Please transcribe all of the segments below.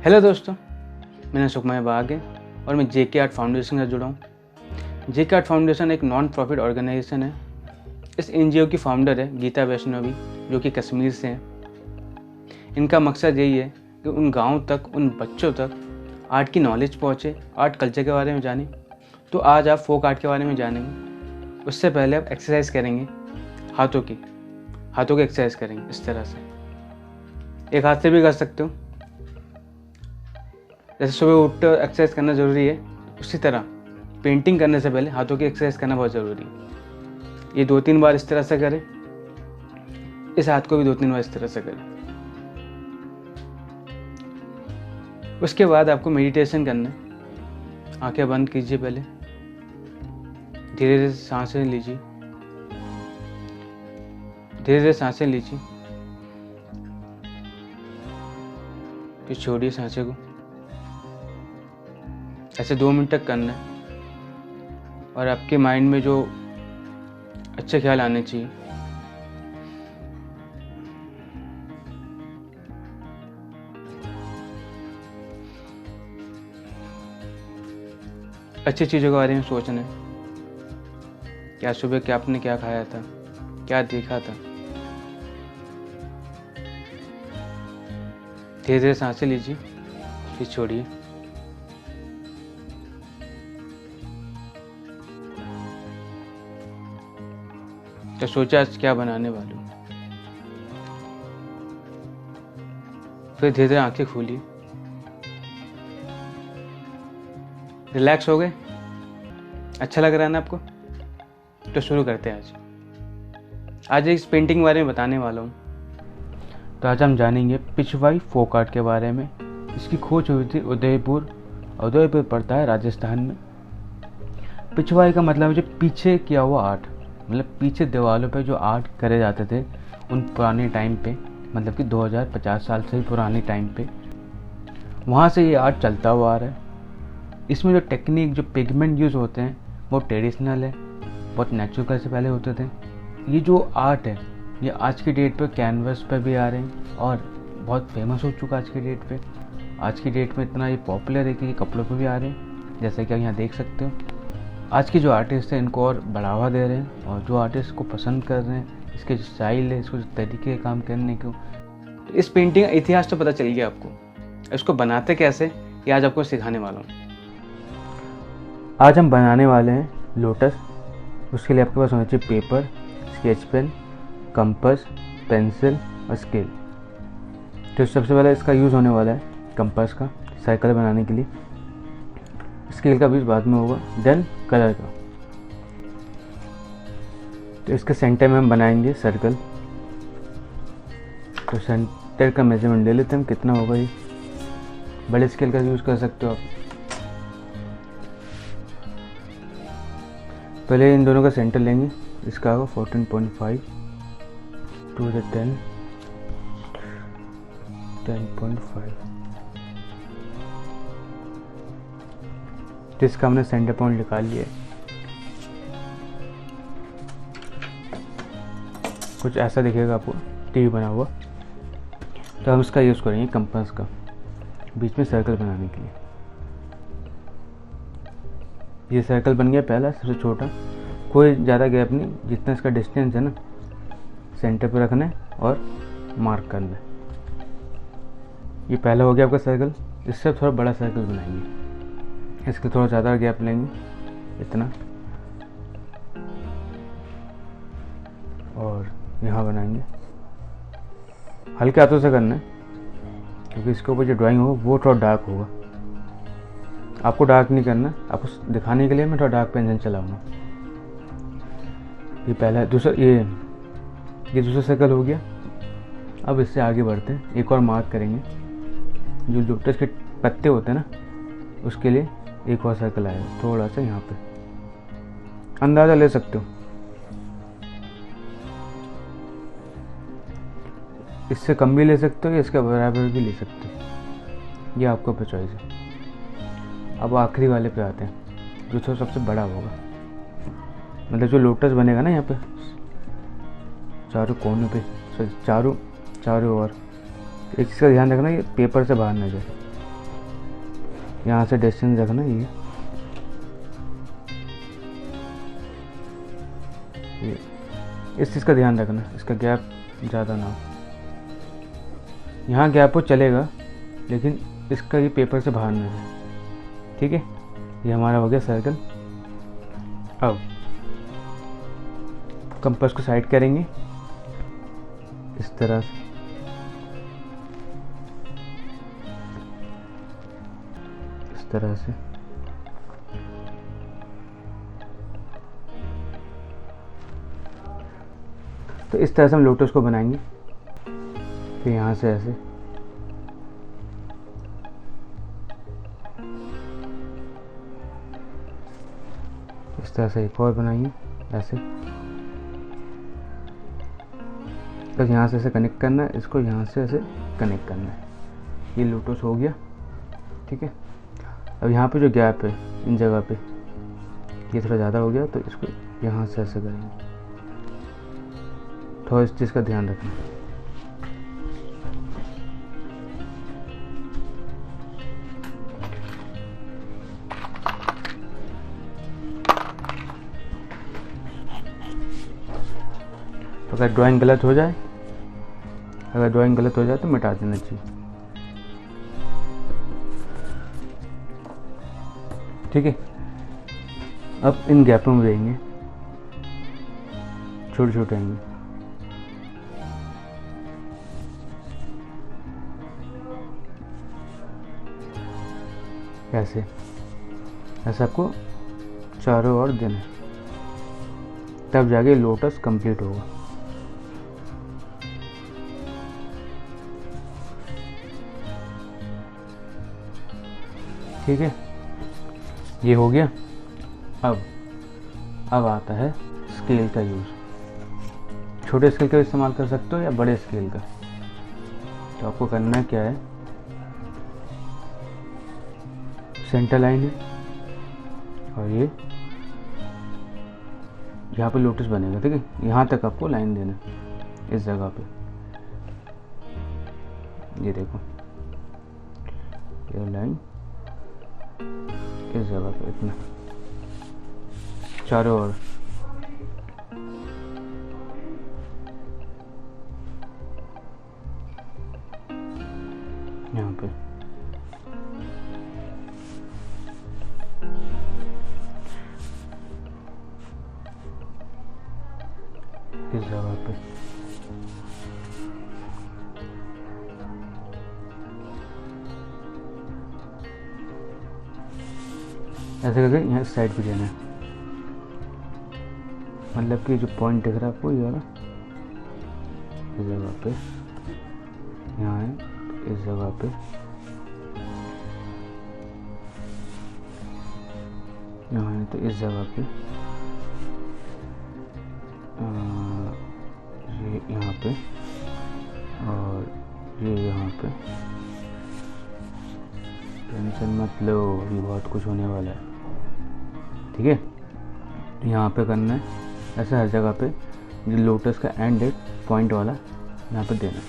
Hello दोस्तों, मेरा नाम सुखमय बाग है और मैं जेके आर्ट फाउंडेशन से जुड़ा हूँ। जेके आर्ट फाउंडेशन एक नॉन प्रॉफिट ऑर्गेनाइजेशन है। इस एनजीओ की फाउंडर है गीता वैष्णवी, जो कि कश्मीर से हैं। इनका मकसद यही है कि उन गाँव तक, उन बच्चों तक आर्ट की नॉलेज पहुँचे, आर्ट कल्चर के बारे में जानें। तो आज आप फोक आर्ट के बारे में जानेंगे। उससे पहले आप एक्सरसाइज करेंगे, हाथों की एक्सरसाइज करेंगे। इस तरह से एक हाथ से भी कर सकते हो। जैसे सुबह उठते एक्सरसाइज करना ज़रूरी है, उसी तरह पेंटिंग करने से पहले हाथों की एक्सरसाइज करना बहुत ज़रूरी है। ये 2-3 बार इस तरह से करें, इस हाथ को भी 2-3 बार इस तरह से करें। उसके बाद आपको मेडिटेशन करना है। आंखें बंद कीजिए, पहले धीरे धीरे सांसें लीजिए, धीरे धीरे सांसें लीजिए, फिर छोड़िए सांसें को। ऐसे 2 मिनट तक करना है और आपके माइंड में जो अच्छे ख्याल आने चाहिए, अच्छी चीज़ों के बारे में सोचना है। क्या सुबह क्या आपने क्या खाया था, क्या देखा था। धीरे धीरे सांसें लीजिए, फिर छोड़िए। तो सोचा आज क्या बनाने वाले हूँ। फिर धीरे धीरे आंखें खोलिए। रिलैक्स हो गए? अच्छा लग रहा है ना आपको? तो शुरू करते हैं। आज इस पेंटिंग के बारे में बताने वाला हूँ। तो आज हम जानेंगे पिछवाई फोक आर्ट के बारे में। इसकी खोज हुई थी उदयपुर पड़ता है राजस्थान में। पिछवाई का मतलब है जो पीछे किया हुआ आर्ट, मतलब पीछे दीवारों पे जो आर्ट करे जाते थे उन पुराने टाइम पे, मतलब कि 2050 साल से ही पुराने टाइम पे, वहाँ से ये आर्ट चलता हुआ आ रहा है। इसमें जो टेक्निक, जो पिगमेंट यूज़ होते हैं वो ट्रेडिशनल है, बहुत नेचुरल से पहले होते थे। ये जो आर्ट है ये आज की डेट पे कैनवस पे भी आ रहे हैं और बहुत फेमस हो चुका आज की डेट पे। आज की डेट में इतना ये पॉपुलर है कि ये कपड़ों पे भी आ रहे हैं, जैसे कि आप यहाँ देख सकते हो। आज के जो आर्टिस्ट हैं इनको और बढ़ावा दे रहे हैं, और जो आर्टिस्ट को पसंद कर रहे हैं, इसके जो स्टाइल है, इसको जो तरीके काम करने को। तो इस पेंटिंग का इतिहास तो पता चल गया आपको। इसको बनाते कैसे ये आज आपको सिखाने वाला हूँ। आज हम बनाने वाले हैं लोटस। उसके लिए आपके पास होना चाहिए paper, sketch pen, compass, pencil और स्केल। तो सबसे पहले इसका यूज़ होने वाला है कंपास का, सर्कल बनाने के लिए। स्केल का भी बाद में होगा। देन कलर का। तो इसके सेंटर में हम बनाएंगे सर्कल। तो सेंटर का मेजरमेंट ले लेते हैं हम, कितना होगा ये। बड़े स्केल का यूज़ कर सकते हो आप। पहले इन दोनों का सेंटर लेंगे। इसका होगा 14.5 टू द 10.5। तो इसका हमने सेंटर पॉइंट निकाल लिया है। कुछ ऐसा दिखेगा आपको, टी बना हुआ। तो हम इसका यूज़ करेंगे कंपास का, बीच में सर्कल बनाने के लिए। ये सर्कल बन गया पहला, सबसे छोटा। कोई ज़्यादा गैप नहीं, जितना इसका डिस्टेंस है ना सेंटर पे रखना है और मार्क करना है। ये पहला हो गया आपका सर्कल। इससे थोड़ा बड़ा सर्कल बनाएंगे। इसके थोड़ा ज़्यादा गैप लेंगे, इतना, और यहाँ बनाएंगे। हल्के हाथों से करना है, क्योंकि इसके ऊपर जो ड्राइंग होगा वो थोड़ा डार्क होगा। आपको डार्क नहीं करना, आपको दिखाने के लिए मैं थोड़ा डार्क पेंसिल चलाऊंगा। ये पहला, दूसरा, ये दूसरा सर्कल हो गया। अब इससे आगे बढ़ते हैं, एक और मार्क करेंगे। जो लोटस के पत्ते होते हैं ना, उसके लिए एक और सर्कल आएगा थोड़ा सा यहाँ पे। अंदाज़ा ले सकते हो, इससे कम भी ले सकते हो या इसके बराबर भी ले सकते हो, ये आपको पे चॉइस है। अब आखिरी वाले पे आते हैं, जो थोड़ा सबसे बड़ा होगा। मतलब जो लोटस बनेगा ना यहाँ पे चारों कोनों पे, चारों ओर। एक चीज़ का ध्यान रखना, ये पेपर से बाहर ना जाए। यहाँ से डिस्टेंस रखना ये इस चीज़ का ध्यान रखना, इसका गैप ज़्यादा ना हो। यहाँ गैप हो चलेगा, लेकिन इसका ये पेपर से बाहर ना जाए। ठीक है, ये हमारा हो गया सर्कल। अब कंपास को साइड करेंगे इस तरह से, इस तरह से। तो इस तरह से हम लोटस को बनाएंगे। फिर यहाँ से ऐसे, इस तरह से एक और बनाएंगे ऐसे। बस यहाँ से ऐसे कनेक्ट करना है, इसको यहाँ से ऐसे कनेक्ट करना है। ये लोटस हो गया। ठीक है, अब यहाँ पे जो गैप है इन जगह पे, ये थोड़ा ज़्यादा हो गया, तो इसको यहाँ से ऐसे करेंगे। थोड़ा इस चीज़ का ध्यान रखना। तो अगर ड्राइंग गलत हो जाए, तो मिटा देना चाहिए। ठीक है, अब इन गैपों में देंगे, छोटे छोटे आएंगे। ऐसे आपको चारों ओर देना, तब जाके लोटस कंप्लीट होगा। ठीक है, ये हो गया। अब आता है स्केल का यूज़। छोटे स्केल का इस्तेमाल कर सकते हो या बड़े स्केल का। तो आपको करना क्या है, सेंटर लाइन है और ये यहाँ पे लोटस बनेगा। ठीक है, यहाँ तक आपको लाइन देना इस जगह पे। ये देखो, ये लाइन इस जगह पे, इतना चारों ओर। यहाँ पे इस जगह पे, ऐसे करके यहाँ साइड पे देना है। मतलब कि जो पॉइंट दिख रहा है आपको, ये वाला इस जगह पे, यहाँ है इस जगह पे, यहाँ है तो इस जगह पे, ये यहाँ पे और ये यहाँ पे। टेंशन मत लो, अभी बहुत कुछ होने वाला है। ठीक है, यहाँ पे करना है ऐसे हर जगह पे। जो लोटस का एंड है पॉइंट वाला, यहाँ पे देना।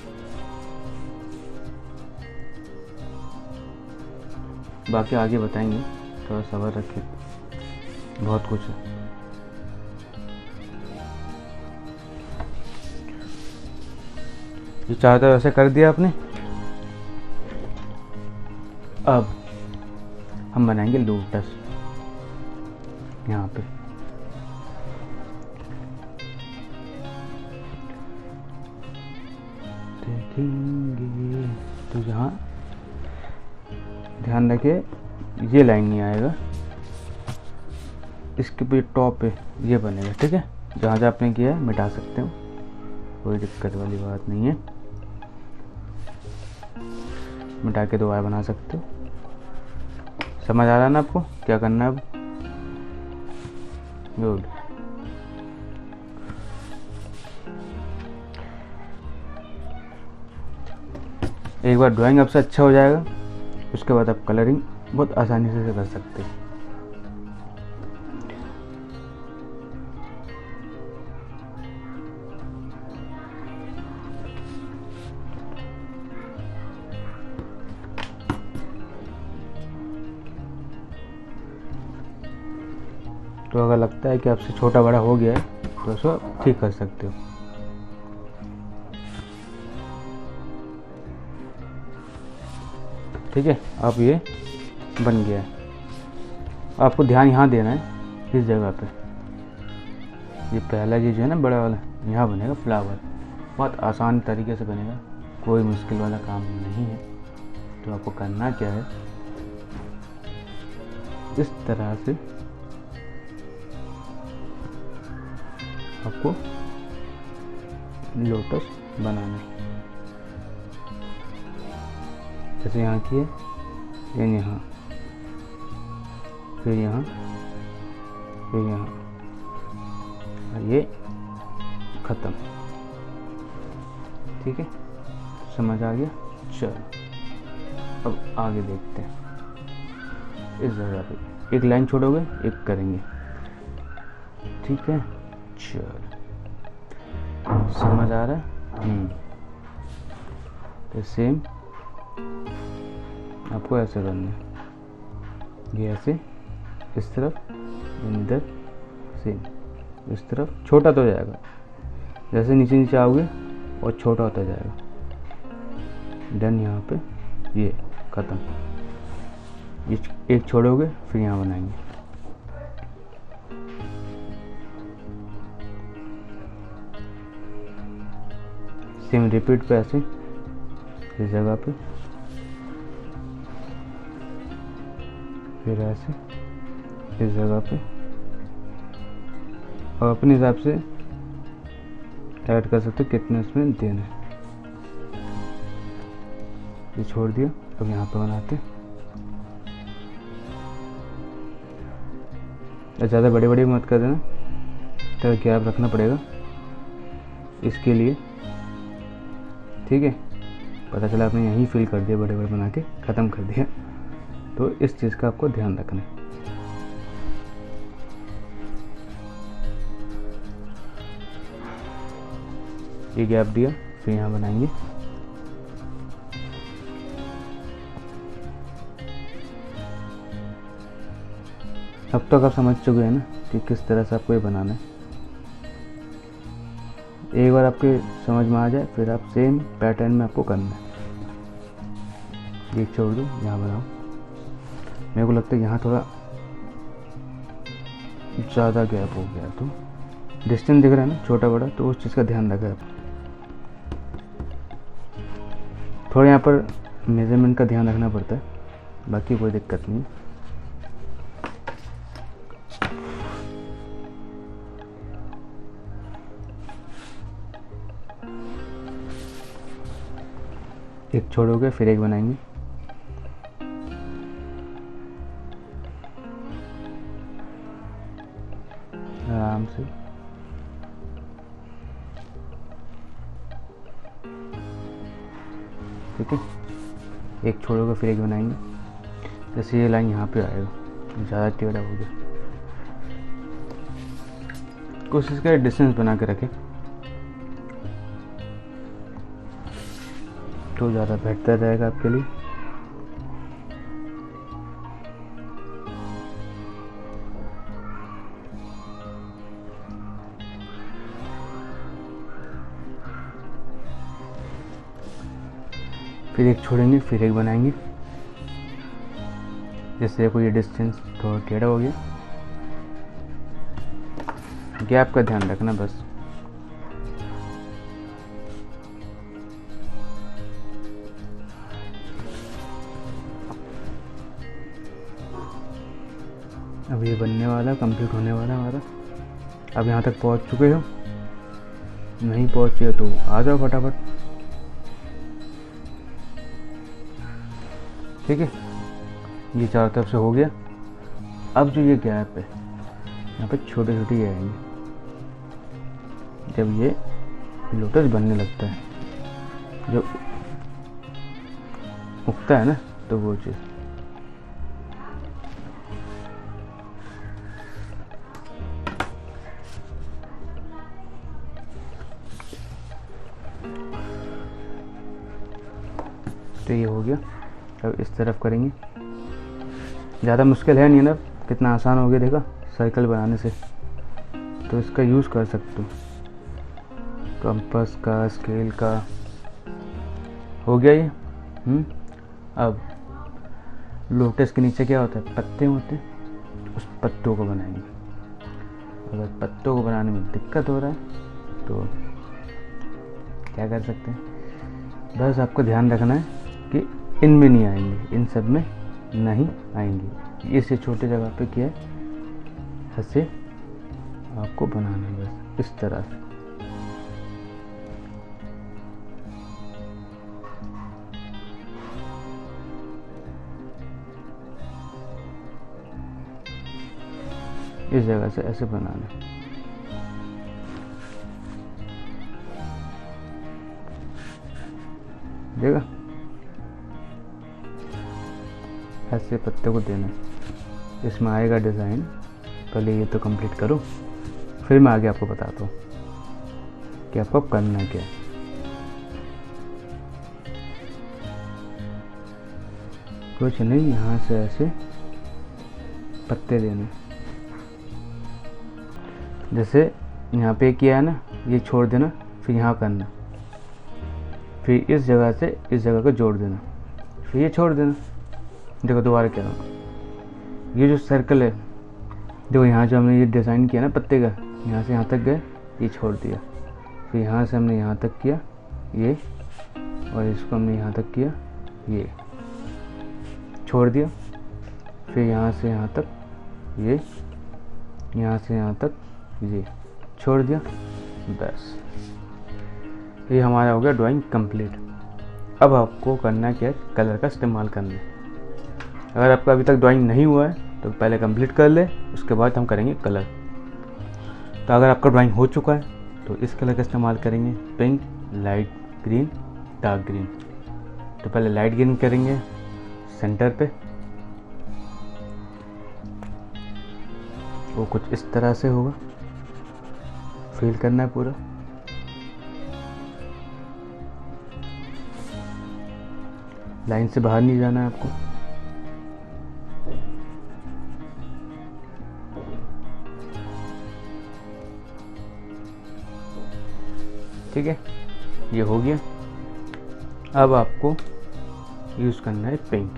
बाकी आगे बताएंगे, थोड़ा सब्र रखिए, बहुत कुछ है। ये चारों तरफ ऐसे कर दिया आपने। अब हम बनाएंगे लोटस यहाँ पे। देखेंगे तो यहाँ ध्यान रखिए, ये लाइन नहीं आएगा, इसके पे टॉप पे ये बनेगा। ठीक है, जहाँ जहाँ आपने किया है मिटा सकते हो, कोई दिक्कत वाली बात नहीं है। मिटा के दोबारा बना सकते हो। समझ आ रहा है ना आपको क्या करना है अब? गुड। एक बार ड्राइंग आपसे अच्छा हो जाएगा, उसके बाद आप कलरिंग बहुत आसानी से कर सकते हो। तो अगर लगता है कि आपसे छोटा बड़ा हो गया है तो उसको ठीक कर सकते हो। ठीक है, अब ये बन गया है। आपको ध्यान यहाँ देना है, इस जगह पे। ये पहला चीज़ है ना बड़ा वाला, यहाँ बनेगा फ्लावर। बहुत आसान तरीके से बनेगा, कोई मुश्किल वाला काम नहीं है। तो आपको करना क्या है, इस तरह से आपको लोटस बनाना है। जैसे यहाँ की है, यहाँ, फिर यहाँ, फिर यहाँ, और ये ख़त्म। ठीक है, समझ आ गया? चलो अब आगे देखते हैं। इस जगह पे एक लाइन छोड़ोगे, एक करेंगे। ठीक है, चलो समझ आ रहा है? तो सेम आपको ऐसे करना है। ये ऐसे इस तरफ, इधर सेम इस तरफ। छोटा तो हो जाएगा, जैसे नीचे नीचे आओगे और छोटा होता जाएगा। देन यहाँ पे ये ख़त्म। ये एक छोड़ोगे, फिर यहाँ बनाएंगे। सेम रिपीट पे ऐसे इस जगह पे, फिर ऐसे इस जगह पे, और अपने हिसाब से ऐड कर सकते हो कितने उसमें देना है। ये छोड़ दिया, अब यहाँ पे बनाते हैं। ज़्यादा बड़े बड़े मत कर देना, तो गैप रखना पड़ेगा इसके लिए। ठीक है, पता चला आपने यहीं फिल कर दिया, बड़े बड़े बना के ख़त्म कर दिया। तो इस चीज़ का आपको ध्यान रखना है। ये गैप दिया, फिर यहाँ बनाएंगे। अब तक आप समझ चुके हैं ना कि किस तरह से आपको ये बनाना है। एक बार आपके समझ में आ जाए, फिर आप सेम पैटर्न में आपको करना है। ये छोड़ दो, यहाँ बनाओ। मेरे को लगता है यहाँ थोड़ा ज़्यादा गैप हो गया, तो डिस्टेंस दिख रहा है ना छोटा बड़ा, तो उस चीज़ का ध्यान रखें आप। थोड़ा यहाँ पर मेजरमेंट का ध्यान रखना पड़ता है, बाकी कोई दिक्कत नहीं। एक छोड़ोगे, फिर एक बनाएंगे। आराम से। ठीक है, एक छोड़ोगे, फिर एक बनाएंगे। जैसे ये लाइन यहाँ पे आएगा, ज़्यादा टेढ़ा हो गया। कोशिश करें डिस्टेंस बना के रखें, तो ज़्यादा बेहतर रहेगा आपके लिए। फिर एक छोड़ेंगे, फिर एक बनाएंगे। जैसे देखो ये डिस्टेंस थोड़ा टेढ़ा हो गया, गैप का ध्यान रखना बस। अब ये बनने वाला, कंप्लीट होने वाला हमारा। अब यहाँ तक पहुँच चुके हो, नहीं पहुँचे तो आ जाओ फटाफट। ठीक है, ये चारों तरफ से हो गया। अब जो ये गैप है, यहाँ पे छोटे छोटे ये आएंगे। जब ये लोटस बनने लगता है, जो उगता है ना, तो वो चीज़ तो ये हो गया। अब इस तरफ करेंगे। ज़्यादा मुश्किल है नहीं ना, कितना आसान हो गया देखा। सर्कल बनाने से, तो इसका यूज़ कर सकते हो। कंपास का, स्केल का हो गया ये। अब लोटस के नीचे क्या होता है, पत्ते होते हैं, उस पत्तों को बनाएंगे। अगर पत्तों को बनाने में दिक्कत हो रहा है तो क्या कर सकते हैं, बस आपको ध्यान रखना है कि इनमें नहीं आएंगे, इन सब में नहीं आएंगे। इस छोटे जगह पे क्या है, ऐसे आपको बनाना है बस इस तरह से। इस जगह से ऐसे बनाना है। देखा, ऐसे पत्ते को देना है, इसमें आएगा डिज़ाइन। पहले ये तो कंप्लीट करो, फिर मैं आगे आपको बताता हूँ कि आपको करना क्या है। कुछ नहीं, यहाँ से ऐसे पत्ते देने, जैसे यहाँ पे किया है ना, ये छोड़ देना, फिर यहाँ करना, फिर इस जगह से इस जगह को जोड़ देना, फिर ये छोड़ देना। देखो दोबारा क्या होगा, ये जो सर्कल है, देखो यहाँ जो हमने ये डिज़ाइन किया ना पत्ते का, यहाँ से यहाँ तक गए, ये छोड़ दिया, फिर यहाँ से हमने यहाँ तक किया ये, और इसको हमने यहाँ तक किया ये, छोड़ दिया, फिर यहाँ से यहाँ तक ये, यहाँ से यहाँ तक ये, छोड़ दिया। बस ये हमारा हो गया ड्राइंग कंप्लीट। अब आपको करना क्या है, कलर का इस्तेमाल करना है। अगर आपका अभी तक ड्राइंग नहीं हुआ है तो पहले कंप्लीट कर ले, उसके बाद हम करेंगे कलर। तो अगर आपका ड्राइंग हो चुका है तो इस कलर का इस्तेमाल करेंगे, pink, light green, dark green. तो पहले लाइट ग्रीन करेंगे सेंटर पे, वो कुछ इस तरह से होगा, फिल करना है पूरा। लाइन से बाहर नहीं जाना है आपको। ठीक है, ये हो गया। अब आपको यूज़ करना है पिंक।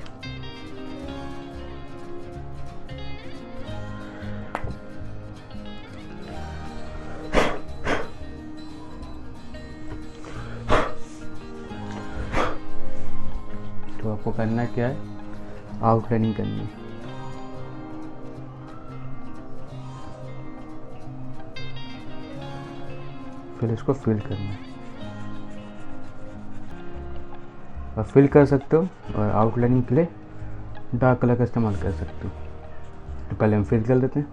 तो आपको करना क्या है, आउटलाइनिंग करनी है। फिर इसको फिल करना है, और फिल कर सकते हो, और आउटलाइनिंग के लिए डार्क कलर का इस्तेमाल कर सकते हो। तो पहले हम फिल कर देते हैं,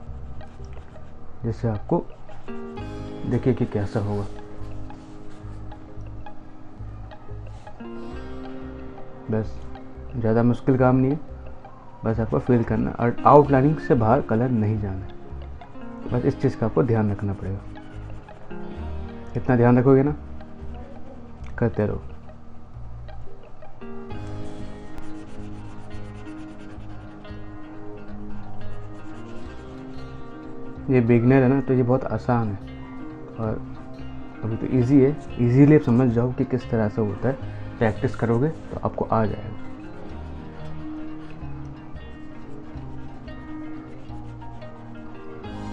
जिससे आपको देखिए कि कैसा होगा। बस ज़्यादा मुश्किल काम नहीं है, बस आपको फिल करना, और आउटलाइनिंग से बाहर कलर नहीं जाना है। बस इस चीज़ का आपको ध्यान रखना पड़ेगा। इतना ध्यान रखोगे ना, करते रहो। ये बिगनर है ना, तो ये बहुत आसान है, और अभी तो इजी है। इजीली आप समझ जाओ कि किस तरह से होता है। प्रैक्टिस करोगे तो आपको आ जाएगा।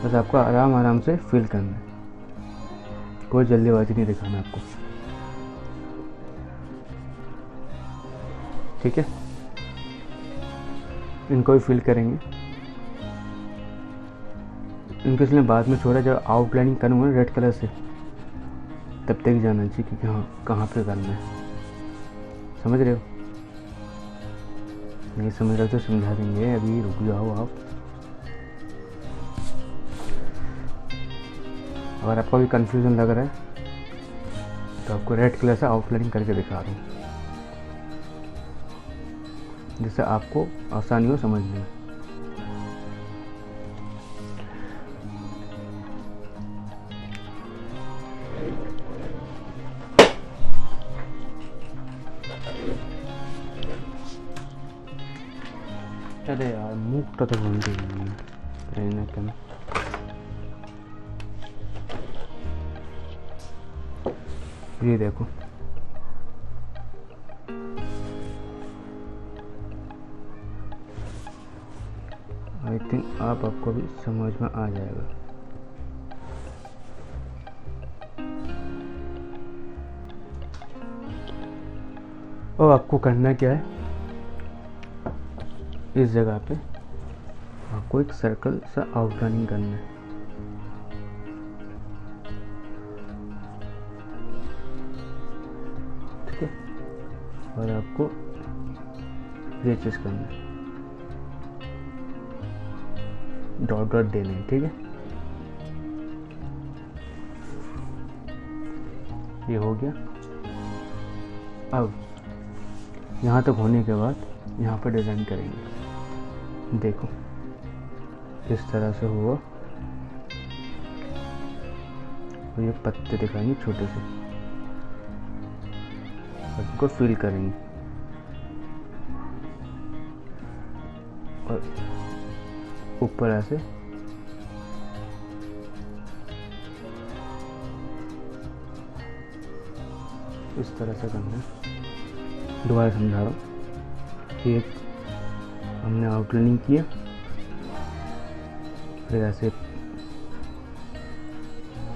बस आपको आराम आराम से फिल करना है, कोई जल्दीबाजी नहीं दिखाना आपको। ठीक है, इनको भी फिल करेंगे। इनको इसलिए बाद में छोड़ा, जब आउटलाइनिंग करूँगा रेड कलर से, तब तक जाना चाहिए कि हाँ कहाँ पे करना है। समझ रहे हो? नहीं समझ रहे तो समझा देंगे, अभी रुक जाओ आप। अगर आपको भी कंफ्यूजन लग रहा है तो आपको रेड कलर से आउटलाइनिंग करके दिखा रहा हूँ, जिससे आपको आसानी हो समझने में। अरे यार मुख तो बोल दी, कम ये देखो, आई थिंक आपको भी समझ में आ जाएगा। और आपको करना क्या है, इस जगह पे आपको एक सर्कल सा आउटलाइनिंग करना है। ठीक है, और आपको ये चीज़ करना है, डॉट डॉट देने हैं। ठीक है, ये हो गया। अब यहाँ तक होने के बाद यहाँ पर डिज़ाइन करेंगे। देखो इस तरह से हुआ, और ये पत्ते दिखाएंगे छोटे से, और इनको फिल करेंगे, और ऊपर ऐसे इस तरह से करना है। दोबारा समझा रहा हूँ कि एक हमने आउटलाइनिंग किया, फिर ऐसे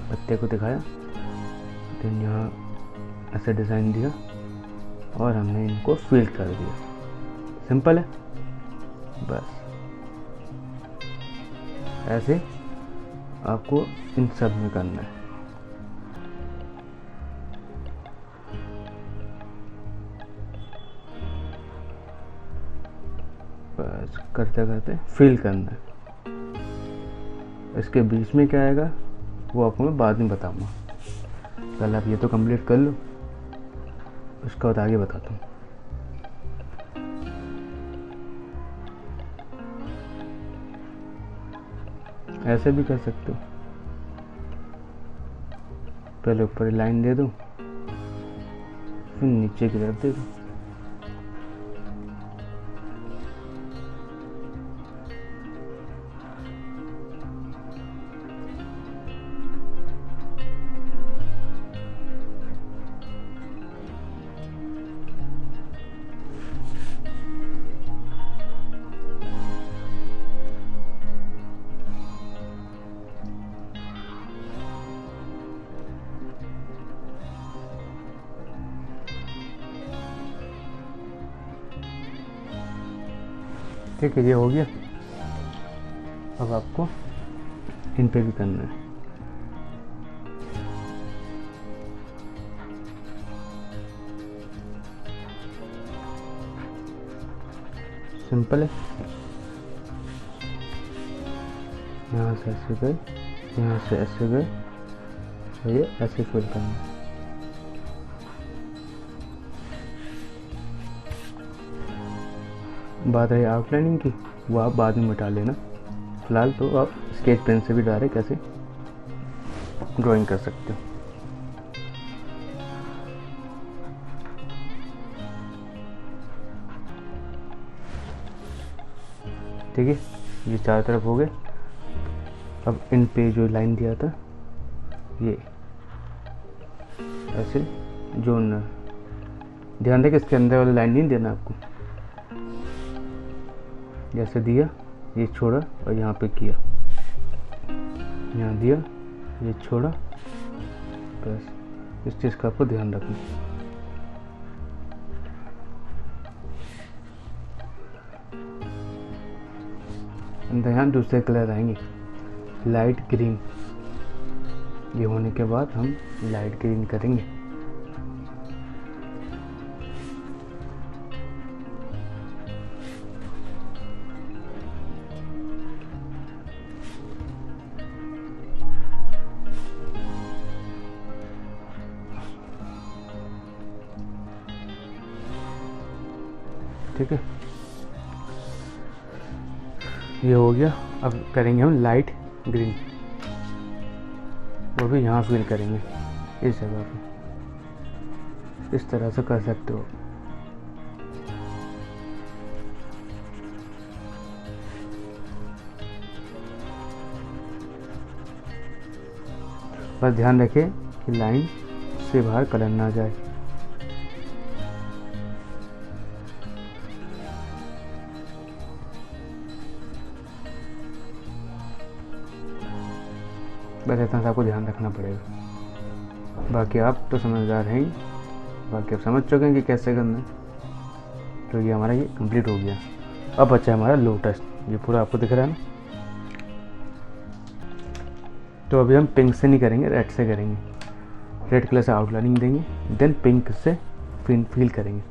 पत्ते को दिखाया, फिर यहाँ ऐसे डिज़ाइन दिया, और हमने इनको फिल कर दिया। सिंपल है, बस ऐसे आपको इन सब में करना है। बस करते करते फिल करना है। इसके बीच में क्या आएगा वो आपको मैं बाद में बताऊंगा। पहले आप ये तो कंप्लीट कर लो, उसका बाद आगे बताता हूँ। ऐसे भी कर सकते हो, पहले ऊपर लाइन दे दो, फिर नीचे की तरफ दे दो। ठीक है, ये हो गया। अब आपको इन पे भी करना है। सिंपल है, यहाँ से ऐसे गए, यहाँ से ऐसे गए, और ये ऐसे फिल करना है। बात है आउटलाइनिंग की, वो आप बाद में मिटा लेना। फिलहाल तो आप स्केच पेन से भी डायरेक्ट ऐसे ड्राइंग कर सकते हो। ठीक है, ये चारों तरफ हो गए। अब इन पे जो लाइन दिया था, ये ऐसे जोड़ना। ध्यान दें कि इसके अंदर वाला लाइन नहीं देना आपको। जैसे दिया, ये छोड़ा और यहाँ पे किया, यहाँ दिया, ये छोड़ा। बस इस चीज़ का आपको ध्यान रखना। अंदर यहाँ दूसरे कलर आएंगे, लाइट ग्रीन। ये होने के बाद हम लाइट ग्रीन करेंगे। ठीक है, ये हो गया। अब करेंगे हम लाइट ग्रीन, वो भी यहाँ फिल करेंगे इस जगह पे। इस तरह से कर सकते हो। बस ध्यान रखें कि लाइन से बाहर कलर ना जाए। बस इतना सा आपको ध्यान रखना पड़ेगा। बाकी आप तो समझदार हैं ही, बाकी आप समझ चुके हैं कि कैसे करना है। तो ये हमारा ये कंप्लीट हो गया। अब बचा है हमारा लोटस, ये पूरा आपको दिख रहा है ना। तो अभी हम पिंक से नहीं करेंगे, रेड से करेंगे। रेड कलर से आउटलाइनिंग देंगे, देन पिंक से फिल करेंगे।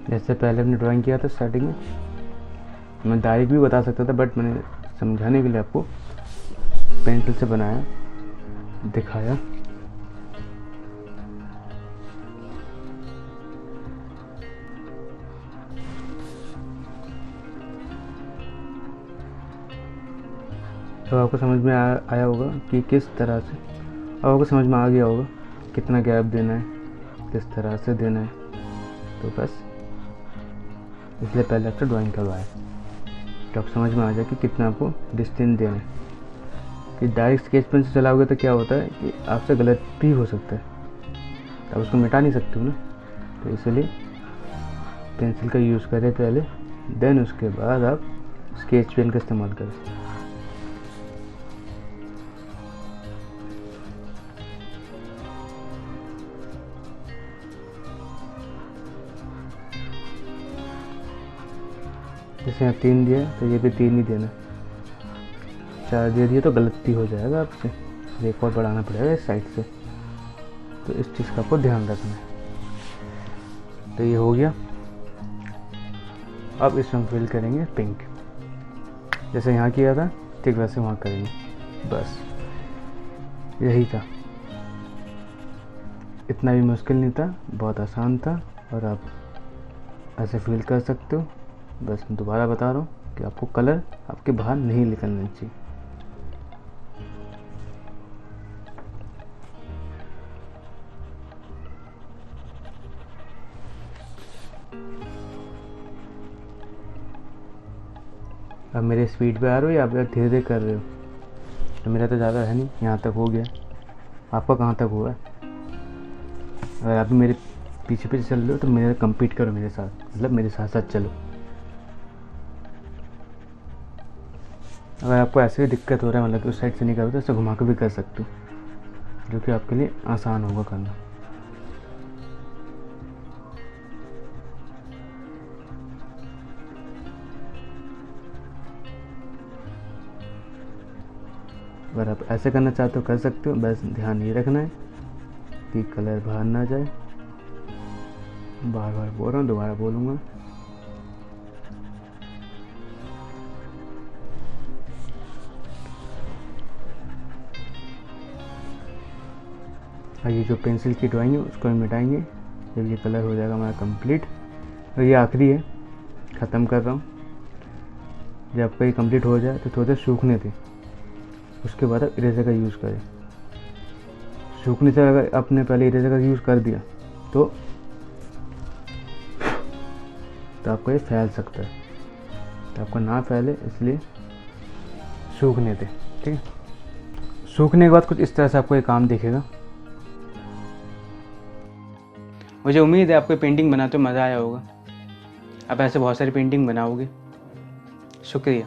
जैसे पहले हमने ड्राइंग किया था स्टार्टिंग में, मैं डायरेक्ट भी बता सकता था, बट मैंने समझाने के लिए आपको पेंसिल से बनाया, दिखाया। तो आपको समझ में आया होगा कि किस तरह से, अब आपको समझ में आ गया होगा कितना गैप देना है, किस तरह से देना है। तो बस इसलिए पहले आपसे ड्राइंग करवाया, तो आप समझ में आ जाए कि कितना आपको डिस्टेंस देना है। कि डायरेक्ट स्केच पेन से चलाओगे तो क्या होता है कि आपसे गलत भी हो सकता है, तो आप उसको मिटा नहीं सकते हो ना। तो इसलिए पेंसिल का यूज़ करें पहले, देन उसके बाद आप स्केच पेन का इस्तेमाल करें। जैसे यहाँ 3 दिया तो ये भी 3 ही देना। 4 दे दिए तो गलती हो जाएगा आपसे, एक और बढ़ाना पड़ेगा इस साइड से। तो इस चीज़ का आपको ध्यान रखना है। तो ये हो गया। अब इसमें फिल करेंगे पिंक, जैसे यहाँ किया था ठीक वैसे वहाँ करेंगे। बस यही था, इतना भी मुश्किल नहीं था, बहुत आसान था, और आप ऐसे फिल कर सकते हो। बस मैं दोबारा बता रहा हूँ कि आपको कलर आपके बाहर नहीं निकलना चाहिए। अब मेरे स्पीड पे आ रहे हो या आप धीरे धीरे कर रहे हो? तो मेरा तो ज़्यादा है नहीं, यहाँ तक हो गया। आपका कहाँ तक हुआ है? अगर आप मेरे पीछे पीछे चल रहे हो तो मेरा कम्पीट करो मेरे साथ, मतलब मेरे साथ साथ चलो। अगर आपको ऐसे भी दिक्कत हो रहा है, मतलब कि उस साइड से नहीं करो, तो ऐसे घुमा के भी कर सकते हो, जो कि आपके लिए आसान होगा करना। अगर आप ऐसे करना चाहते हो कर सकते हो, बस ध्यान ये रखना है कि कलर बाहर ना जाए। बार बार बोल रहा हूँ, दोबारा बोलूँगा। ये जो पेंसिल की ड्राइंग है उसको हम मिटाएंगे जब ये कलर हो जाएगा हमारा कंप्लीट। और ये आखिरी है, ख़त्म कर रहा हूँ। जब आपका ये कंप्लीट हो जाए तो थोड़ा देर सूखने दें, उसके बाद आप इरेजर का यूज़ करें। सूखने से अगर आपने पहले इरेजर का यूज़ कर दिया तो आपको ये फैल सकता है, तो आपको ना फैले इसलिए सूखने दें। ठीक है, सूखने के बाद कुछ इस तरह से आपको ये काम दिखेगा। मुझे उम्मीद है आपको पेंटिंग बनाते मज़ा आया होगा। आप ऐसे बहुत सारी पेंटिंग बनाओगे। शुक्रिया।